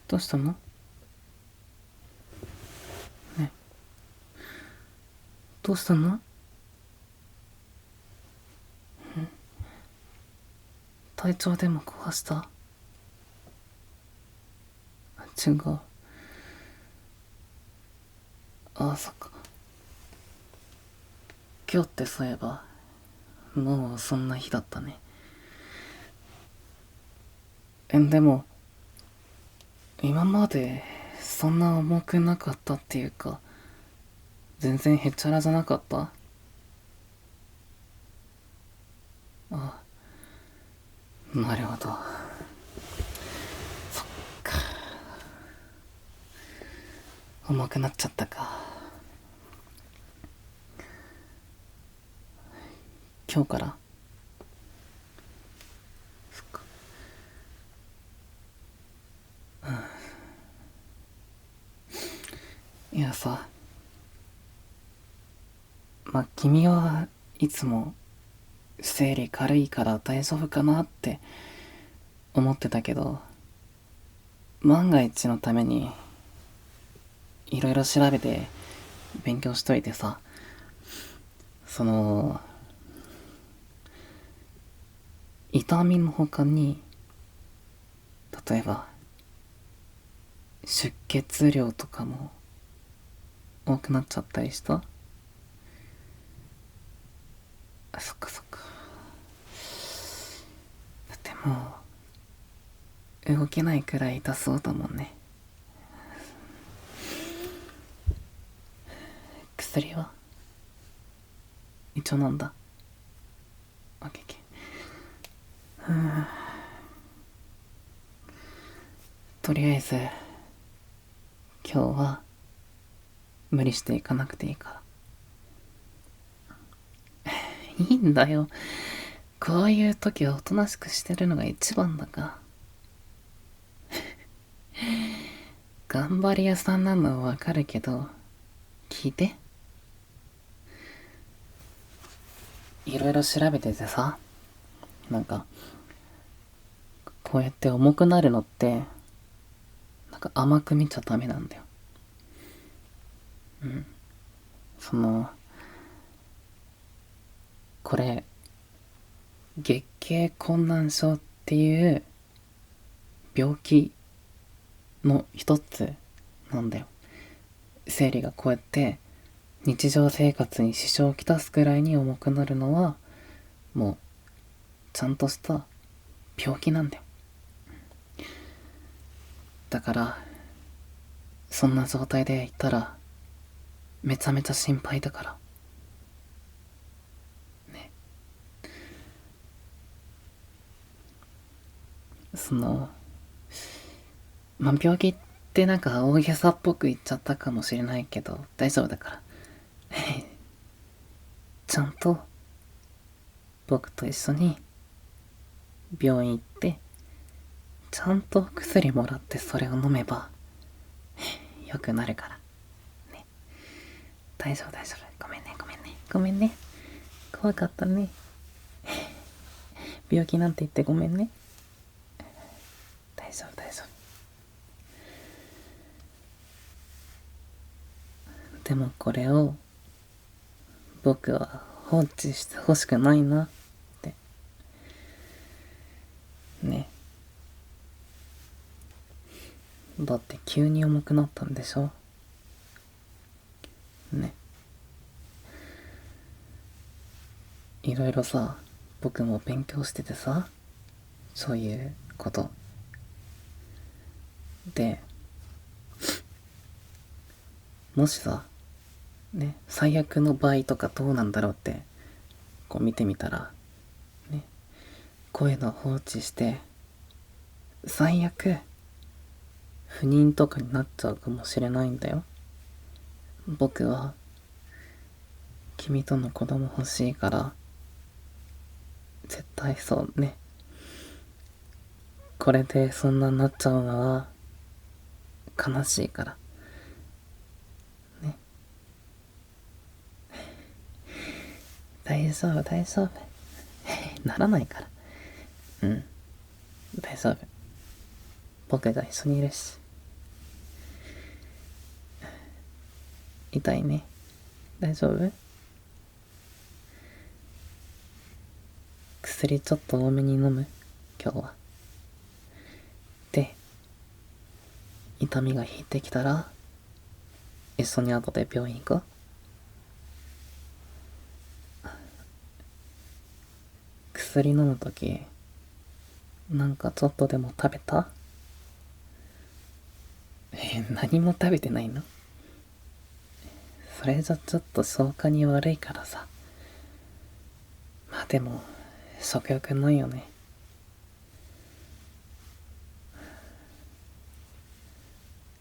どうしたの？ね、どうしたの？体調でも壊した？違う。ああ、そっか。今日ってそういえば、もうそんな日だったね。でも、今までそんな重くなかったっていうか、全然へっちゃらじゃなかった？あ、なるほど。重くなっちゃったか。今日から？そっか。いやさ、君はいつも生理軽いから大丈夫かなって思ってたけど、万が一のためにいろいろ調べて勉強しといてさ、その痛みの他に、例えば出血量とかも多くなっちゃったりした？あ、そっかそっか。だってもう動けないくらい痛そうだもんね。薬は一応飲んだ？オッケーオッケー。とりあえず今日は無理していかなくていいから。いいんだよ、こういう時はおとなしくしてるのが一番だから。頑張り屋さんなのはわかるけど、聞いて。いろいろ調べててさ、なんかこうやって重くなるのって、甘く見ちゃダメなんだよ。そのこれ月経困難症っていう病気の一つなんだよ。生理がこうやって日常生活に支障をきたすくらいに重くなるのは、もうちゃんとした病気なんだよ。だからそんな状態でいたらめちゃめちゃ心配だからね。その病気って大げさっぽく言っちゃったかもしれないけど、大丈夫だから。ちゃんと僕と一緒に病院行って、ちゃんと薬もらってそれを飲めば良くなるからね。大丈夫大丈夫。ごめんねごめんねごめんね。怖かったね。病気なんて言ってごめんね。大丈夫大丈夫。でもこれを僕は放置してほしくないなってね。だって急に重くなったんでしょね。いろいろさ、僕も勉強しててさ、そういうことで、もしさね、最悪の場合とかどうなんだろうってこう見てみたらね、こういうの放置して最悪不妊とかになっちゃうかもしれないんだよ。僕は君との子供欲しいから、絶対そうね。これでそんなになっちゃうのは悲しいからね。大丈夫大丈夫。ならないから。うん、大丈夫。僕が一緒にいるし。痛いね。大丈夫？薬ちょっと多めに飲む今日は。で、痛みが引いてきたら一緒に後で病院行こう。薬飲むときなんかちょっとでも食べた？何も食べてないの？それじゃちょっと消化に悪いからさ。まあでも食欲ないよね。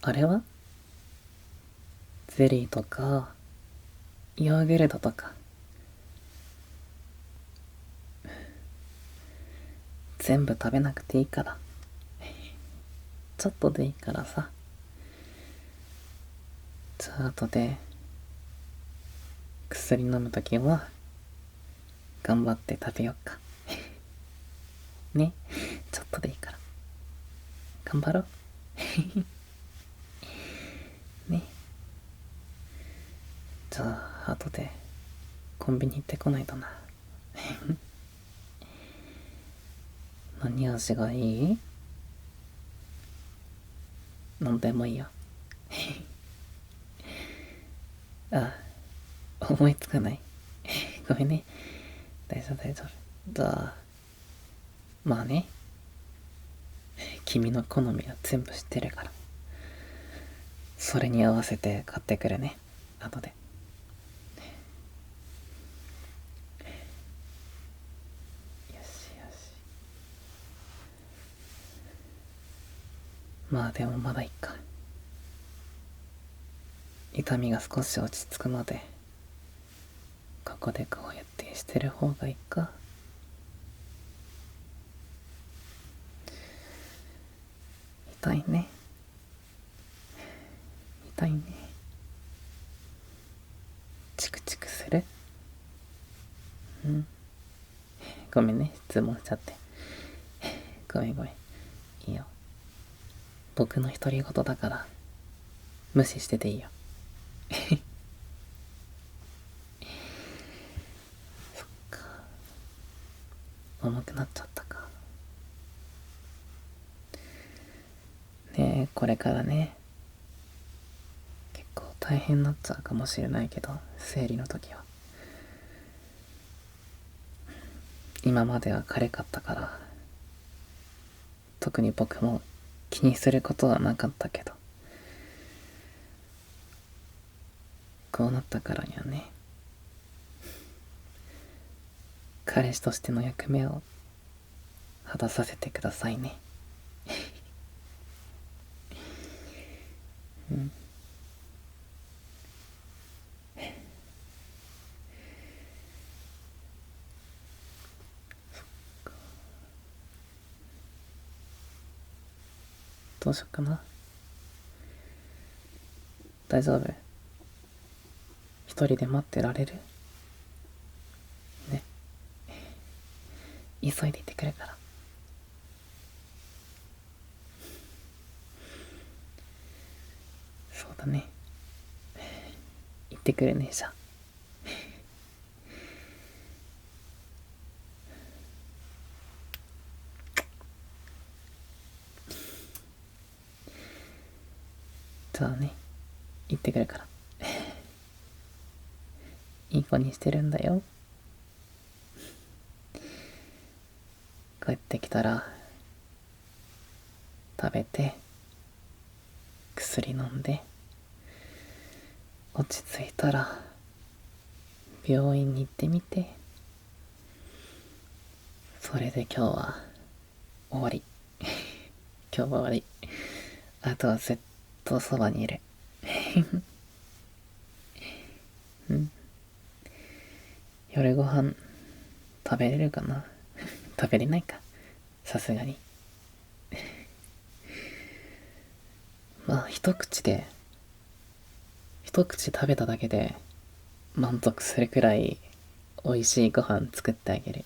あれはゼリーとかヨーグルトとか全部食べなくていいから、ちょっとでいいからさ。じゃあ後で薬飲むときは頑張って食べよっか。ね、ちょっとでいいから頑張ろう。ね。じゃあ後でコンビニ行ってこないとな。何味がいい？なんでもいいよ。あ、思いつかない。ごめんね。大丈夫大丈夫。じゃあまあね、君の好みは全部知ってるから、それに合わせて買ってくるね、後で。よしよし。まあでもまだいっか。痛みが少し落ち着くまでここでこうやってしてる方がいいか。痛いね。痛いね。チクチクする？うん。ごめんね、質問しちゃって。ごめんごめん。いいよ。僕の独り言だから無視してていいよ。そっか。重くなっちゃったか。ねえ、これからね、結構大変になっちゃうかもしれないけど、生理の時は。今までは軽かったから特に僕も気にすることはなかったけど、こうなったからにはね、彼氏としての役目を果たさせてくださいね。うん。どうしよっかな。大丈夫？一人で待ってられる？ね。急いで行ってくるから。そうだね。行ってくるね、じゃあ。じゃあね、行ってくるから。いい子にしてるんだよ。帰ってきたら食べて薬飲んで落ち着いたら病院に行ってみて、それで今日は終わり。今日は終わり。あとはずっとそばにいる。うん。夜ご飯食べれるかな？食べれないか、さすがに。まあ一口食べただけで満足するくらい美味しいご飯作ってあげる。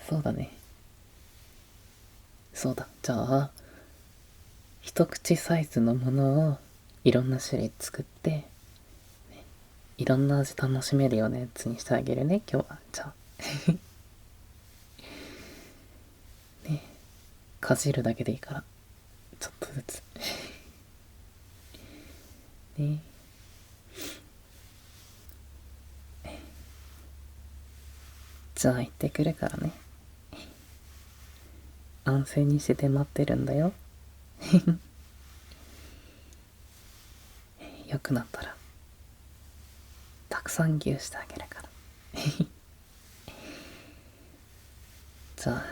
そうだね。そうだ、じゃあ一口サイズのものをいろんな種類作って、いろんな味楽しめるようなやつにしてあげるね、今日は。じゃあかじるだけでいいから、ちょっとずつね。じゃあ行ってくるからね。安静にしてて待ってるんだよ。よくなったらたくさん牛してあげるから。じゃあ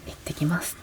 行ってきます。